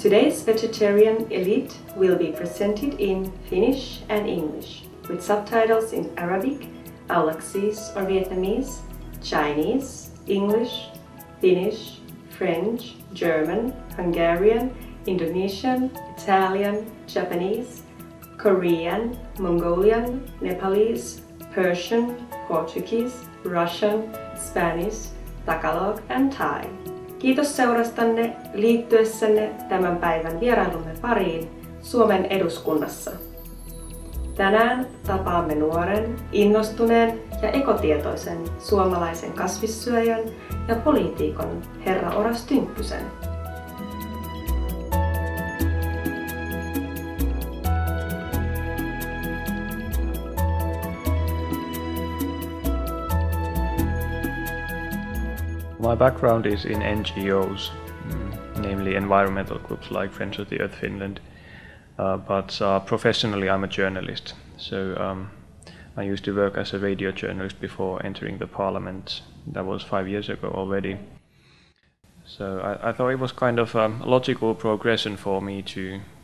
Today's vegetarian elite will be presented in Finnish and English, with subtitles in Arabic, Aulacese or Vietnamese, Chinese, English, Finnish, French, German, Hungarian, Indonesian, Italian, Japanese, Korean, Mongolian, Nepalese, Persian, Portuguese, Russian, Spanish, Tagalog and Thai. Kiitos seurastanne liittyessänne tämän päivän vierailumme pariin Suomen eduskunnassa. Tänään tapaamme nuoren, innostuneen ja ekotietoisen suomalaisen kasvissyöjän ja poliitikon herra Oras Tynkkysen. My background is in NGOs, namely environmental groups like Friends of the Earth Finland, but professionally I'm a journalist. So I used to work as a radio journalist before entering the parliament. That was 5 years ago already. So I thought it was kind of a logical progression for me to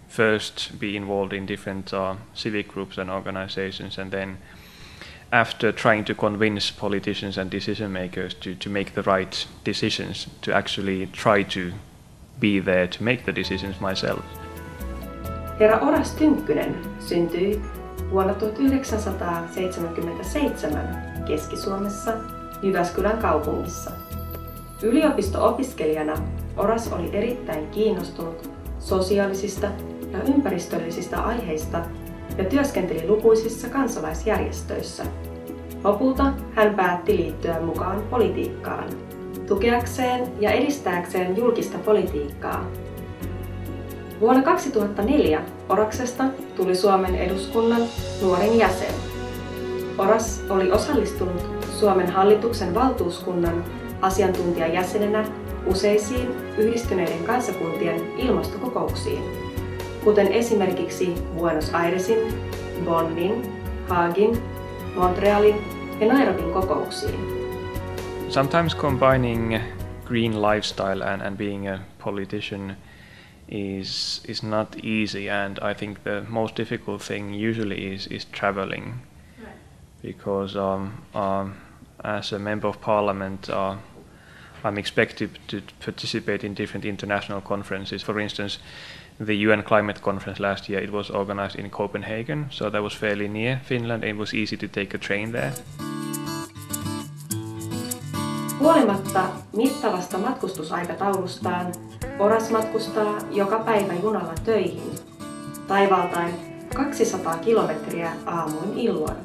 first be involved in different civic groups and organizations, and then after trying to convince politicians and decision makers to make the right decisions, to actually try to be there to make the decisions myself. Herra Oras Tynkkynen syntyi vuonna 1977 Keski-Suomessa Jyväskylän kaupungissa. Yliopisto-opiskelijana Oras oli erittäin kiinnostunut sosiaalisista ja ympäristöllisistä aiheista ja työskenteli lukuisissa kansalaisjärjestöissä. Lopulta hän päätti liittyä mukaan politiikkaan, tukeakseen ja edistääkseen julkista politiikkaa. Vuonna 2004 Oraksesta tuli Suomen eduskunnan nuorin jäsen. Oras oli osallistunut Suomen hallituksen valtuuskunnan asiantuntijajäsenenä useisiin Yhdistyneiden kansakuntien ilmastokokouksiin, kuten esimerkiksi Buenos Airesin, Bonnin, Haagin, Montrealin ja Nairobin kokouksiin. Sometimes combining green lifestyle and being a politician is not easy, and I think the most difficult thing usually is traveling, because as a member of parliament I'm expected to participate in different international conferences. For instance, the UN climate conference last year, it was organized in Copenhagen, so that was fairly near Finland and it was easy to take a train there. Huolimatta mittavasta matkustusaikataulustaan, Oras matkustaa joka päivä junalla töihin, taivaltain 200 kilometriä aamuin illoin.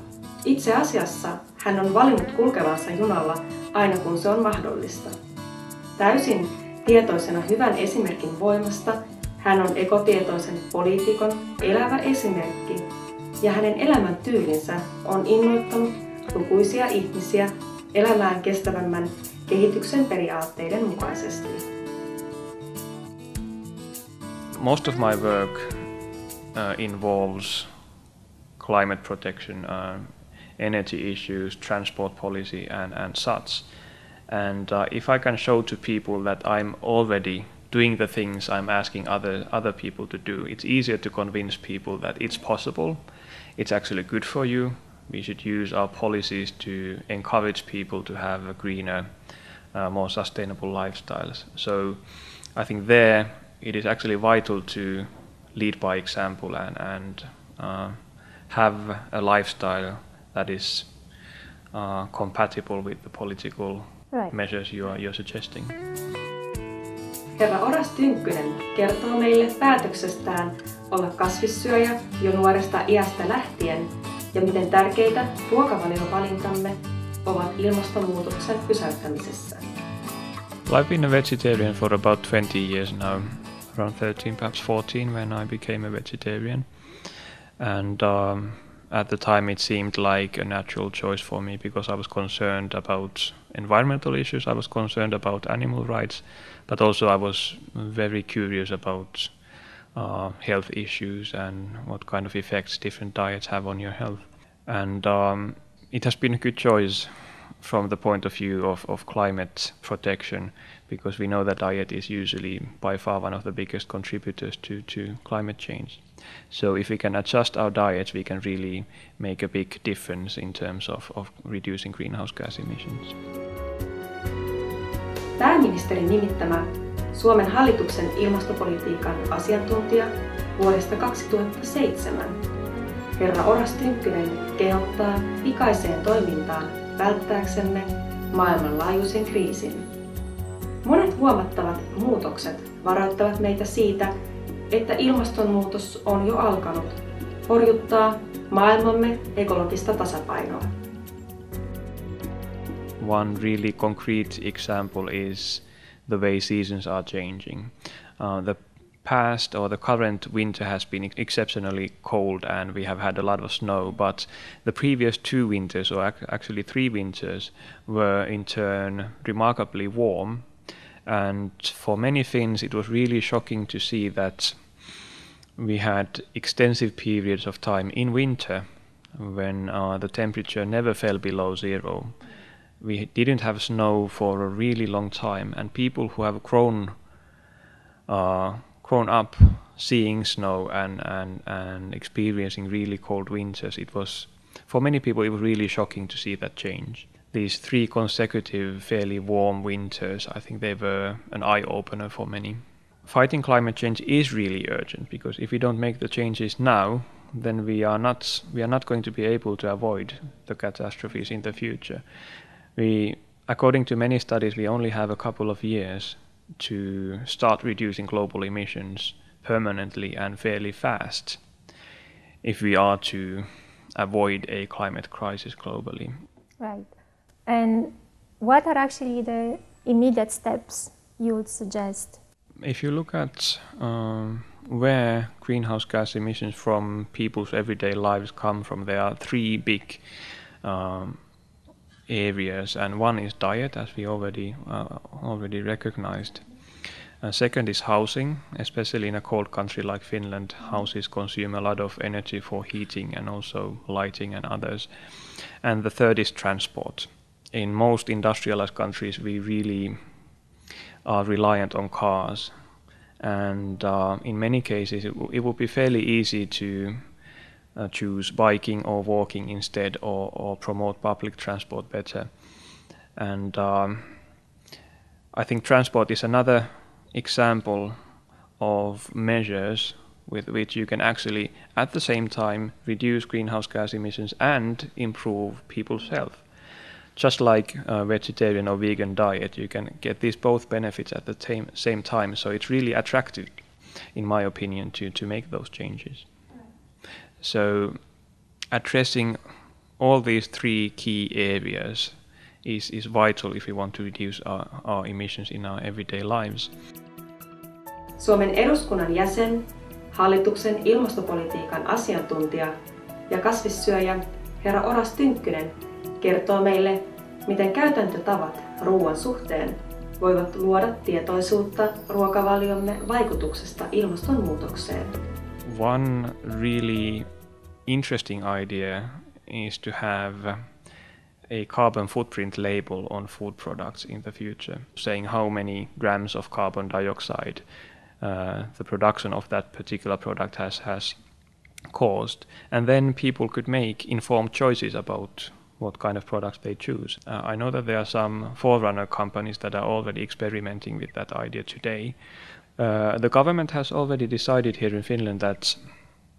Itse asiassa hän on valinnut kulkevansa junalla aina kun se on mahdollista. Täysin tietoisena hyvän esimerkin voimasta, hän on ekotietoisen poliitikon elävä esimerkki ja hänen elämäntyylinsä on innoittanut lukuisia ihmisiä elämään kestävämmän kehityksen periaatteiden mukaisesti. Most of my work involves climate protection, energy issues, transport policy and such. And if I can show to people that I'm already doing the things I'm asking other people to do, it's easier to convince people that it's possible, it's actually good for you. We should use our policies to encourage people to have a greener, more sustainable lifestyles. So I think there it is actually vital to lead by example and have a lifestyle that is compatible with the political measures you're suggesting. Herra Oras Tynkkynen kertoo meille päätöksestään olla kasvissyöjä jo nuoresta iästä lähtien ja miten tärkeitä ruokavaliovalintamme ovat ilmastonmuutoksen pysäyttämisessä. Well, I've been a vegetarian for about 20 years now, around 13, perhaps 14 when I became a vegetarian. And at the time it seemed like a natural choice for me because I was concerned about environmental issues, I was concerned about animal rights, but also I was very curious about health issues and what kind of effects different diets have on your health. And it has been a good choice from the point of view of climate protection, because we know that diet is usually by far one of the biggest contributors to climate change. So if we can adjust our diets, we can really make a big difference in terms of reducing greenhouse gas emissions. Pääministerin nimittämä Suomen hallituksen ilmastopolitiikan asiantuntija vuodesta 2007, herra Oras Tynkkynen kehottaa pikaiseen toimintaan välttääksemme maailmanlaajuisen kriisin. Monet huomattavat muutokset varoittavat meitä siitä, että ilmastonmuutos on jo alkanut horjuttaa maailmamme ekologista tasapainoa. One really concrete example is the way seasons are changing. The past or the current winter has been exceptionally cold and we have had a lot of snow, but the previous 2 winters, or actually 3 winters, were in turn remarkably warm. And for many Finns it was really shocking to see that we had extensive periods of time in winter when the temperature never fell below 0. We didn't have snow for a really long time, and people who have grown up seeing snow and experiencing really cold winters, for many people it was really shocking to see that change. These 3 consecutive fairly warm winters, I think they were an eye-opener for many. Fighting climate change is really urgent, because if we don't make the changes now, then we are not going to be able to avoid the catastrophes in the future. According to many studies, we only have a couple of years to start reducing global emissions permanently and fairly fast if we are to avoid a climate crisis globally. Right. And what are actually the immediate steps you would suggest? If you look at where greenhouse gas emissions from people's everyday lives come from, there are 3 big areas, and one is diet, as we already recognized. Second is housing, especially in a cold country like Finland. Houses consume a lot of energy for heating and also lighting and others. And the third is transport. In most industrialized countries, we really are reliant on cars, and in many cases it would be fairly easy to choose biking or walking instead, or promote public transport better. And I think transport is another example of measures with which you can actually at the same time reduce greenhouse gas emissions and improve people's health. Just like a vegetarian or vegan diet, you can get these both benefits at the same time. So it's really attractive, in my opinion, to make those changes. So addressing all these 3 key areas is vital if we want to reduce our emissions in our everyday lives. Suomen eduskunnan jäsen, hallituksen ilmastopolitiikan asiantuntija ja kasvissyöjä herra Oras Tynkkynen kertoo meille, miten käytäntötavat ruoan suhteen voivat luoda tietoisuutta ruokavaliomme vaikutuksesta ilmastonmuutokseen. One really interesting idea is to have a carbon footprint label on food products in the future, saying how many grams of carbon dioxide the production of that particular product has caused. And then people could make informed choices about what kind of products they choose. I know that there are some forerunner companies that are already experimenting with that idea today. The government has already decided here in Finland that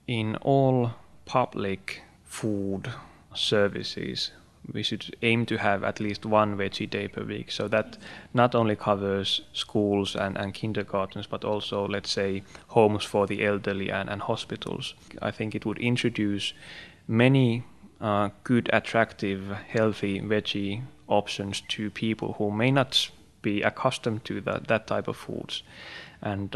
in all public food services we should aim to have at least 1 veggie day per week. So that not only covers schools and kindergartens, but also, let's say, homes for the elderly and hospitals. I think it would introduce many good, attractive, healthy veggie options to people who may not be accustomed to that type of foods. And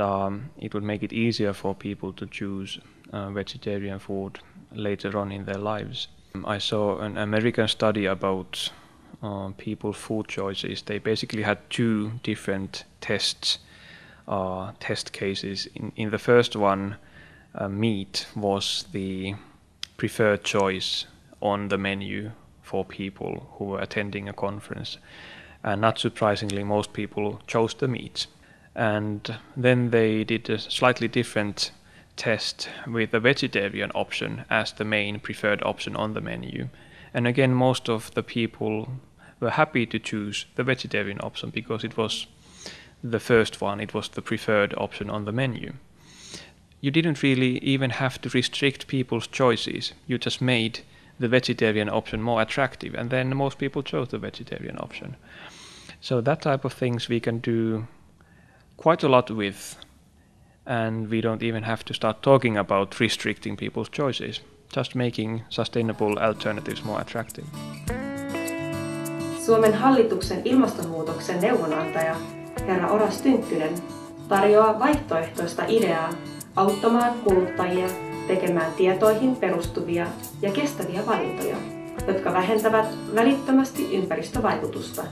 it would make it easier for people to choose vegetarian food later on in their lives. I saw an American study about people's food choices. They basically had 2 different test cases. In the first one, meat was the preferred choice on the menu for people who were attending a conference. And not surprisingly, most people chose the meat. And then they did a slightly different test with the vegetarian option as the main preferred option on the menu. And again, most of the people were happy to choose the vegetarian option because it was the first one, it was the preferred option on the menu. You didn't really even have to restrict people's choices. You just made the vegetarian option more attractive, and then most people chose the vegetarian option. So that type of things we can do quite a lot with, and we don't even have to start talking about restricting people's choices, just making sustainable alternatives more attractive. Suomen hallituksen ilmastonmuutoksen neuvonantaja herra Oras Tynkkynen tarjoaa vaihtoehtoista ideaa auttamaan kuluttajia tekemään tietoihin perustuvia ja kestäviä valintoja, jotka vähentävät välittömästi ympäristövaikutusta.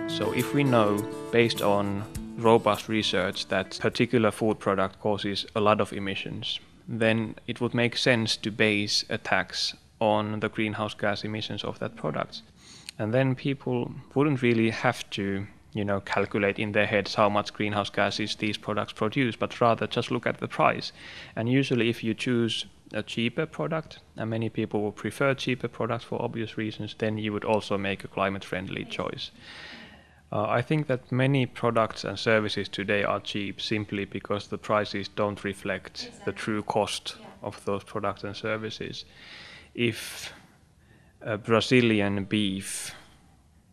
So if we know, based on robust research, that particular food product causes a lot of emissions, then it would make sense to base a tax on the greenhouse gas emissions of that product. And then people wouldn't really have to, calculate in their heads how much greenhouse gases these products produce, but rather just look at the price. And usually if you choose a cheaper product, and many people will prefer cheaper products for obvious reasons, then you would also make a climate-friendly choice. I think that many products and services today are cheap simply because the prices don't reflect the true cost of those products and services. If a Brazilian beef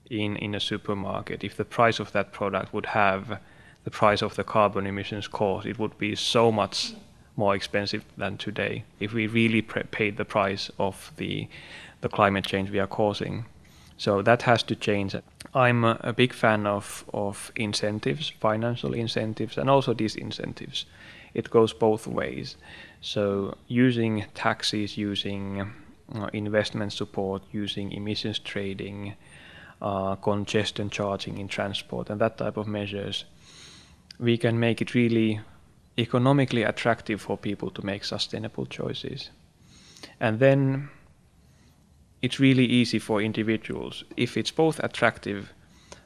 in a supermarket, if the price of that product would have the price of the carbon emissions caused, it would be so much more expensive than today if we really paid the price of the climate change we are causing. So that has to change. I'm a big fan of incentives, financial incentives, and also disincentives. It goes both ways. So using taxes, using investment support, using emissions trading, congestion charging in transport, and that type of measures, we can make it really economically attractive for people to make sustainable choices. And then it's really easy for individuals. If it's both attractive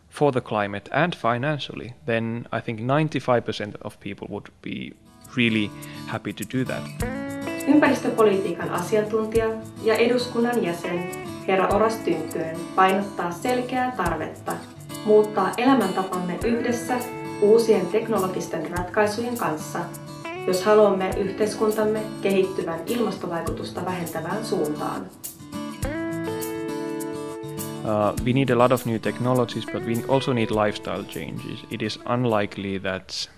for the climate and financially, then I think 95% of people would be really happy to do that. Ympäristöpolitiikan asiantuntija ja eduskunnan jäsen herra Oras Tynkkynen painottaa selkeää tarvetta muuttaa elämäntapamme yhdessä uusien teknologisten ratkaisujen kanssa, jos haluamme yhteiskuntamme kehittyvän ilmastovaikutusta vähentävään suuntaan. We need a lot of new technologies, but we also need lifestyle changes. It is unlikely that,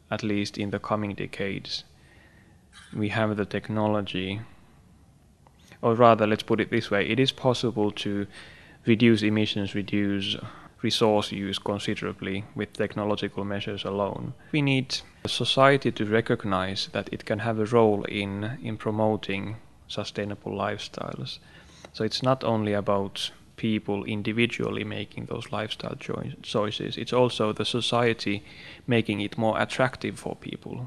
at least in the coming decades, we have the technology, or rather, let's put it this way, it is possible to reduce emissions, reduce resource use considerably with technological measures alone. We need a society to recognize that it can have a role in promoting sustainable lifestyles. So it's not only about people individually making those lifestyle choices, it's also the society making it more attractive for people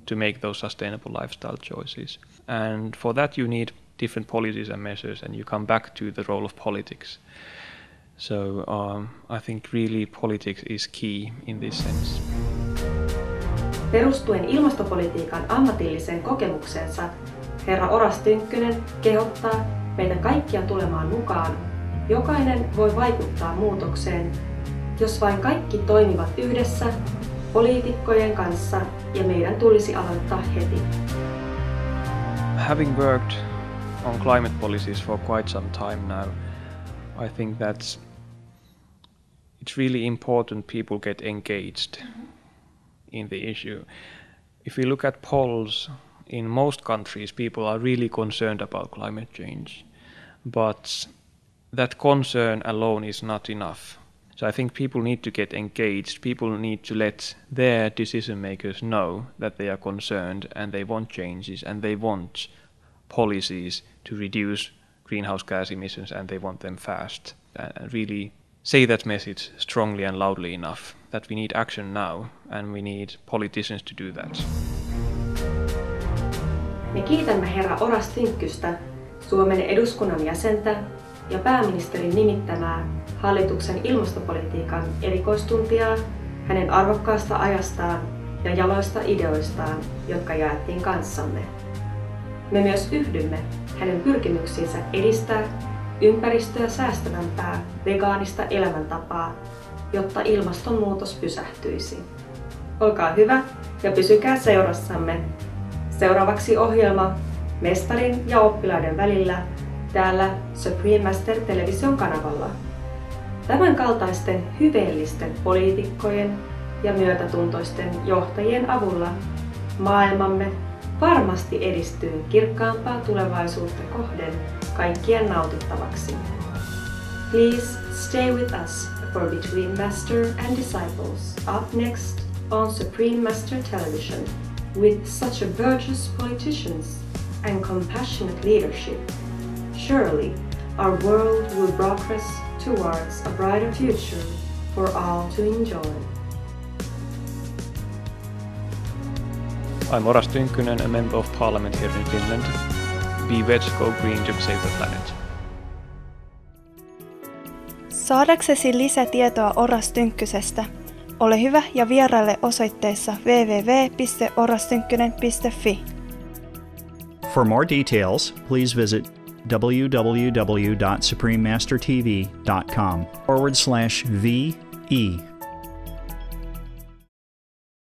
to make those sustainable lifestyle choices. And for that you need different policies and measures, and you come back to the role of politics. So I think really politics is key in this sense. Perustuen ilmastopolitiikan ammatilliseen kokemukseensa, herra Oras Tynkkynen kehottaa meitä kaikkia tulemaan mukaan. Jokainen voi vaikuttaa muutokseen, jos vain kaikki toimivat yhdessä poliitikkojen kanssa, ja meidän tulisi aloittaa heti. Having worked on climate policies for quite some time now, I think that it's really important people get engaged in the issue. If we look at polls, in most countries people are really concerned about climate change, but that concern alone is not enough. So I think people need to get engaged. People need to let their decision makers know that they are concerned and they want changes and they want policies to reduce greenhouse gas emissions, and they want them fast. And really say that message strongly and loudly enough that we need action now and we need politicians to do that. Me kiitämme herra Oras Tynkkystä, Suomen eduskunnan jäsentä, ja pääministerin nimittämää hallituksen ilmastopolitiikan erikoistuntijaa hänen arvokkaasta ajastaan ja jaloista ideoistaan, jotka jaettiin kanssamme. Me myös yhdymme hänen pyrkimyksiinsä edistää ympäristöä säästävämpää vegaanista elämäntapaa, jotta ilmastonmuutos pysähtyisi. Olkaa hyvä ja pysykää seurassamme. Seuraavaksi ohjelma mestarin ja oppilaiden välillä täällä Supreme Master television kanavalla. Tämän kaltaisten hyveellisten poliitikkojen ja myötätuntoisten johtajien avulla maailmamme varmasti edistyy kirkkaampaa tulevaisuutta kohden kaikkien nautittavaksi. Please stay with us for Between Master and Disciples, up next on Supreme Master Television, with such a virtuous politicians and compassionate leadership. Surely our world will progress towards a brighter future for all to enjoy. I'm Oras Tynkkynen, a member of parliament here in Finland. Be veg, go green to save the planet. Saadaksesi lisätietoa Oras Tynkkysestä, ole hyvä ja vieraile osoitteessa www.orastynkkynen.fi. For more details, please visit www.suprememastertv.com/VE.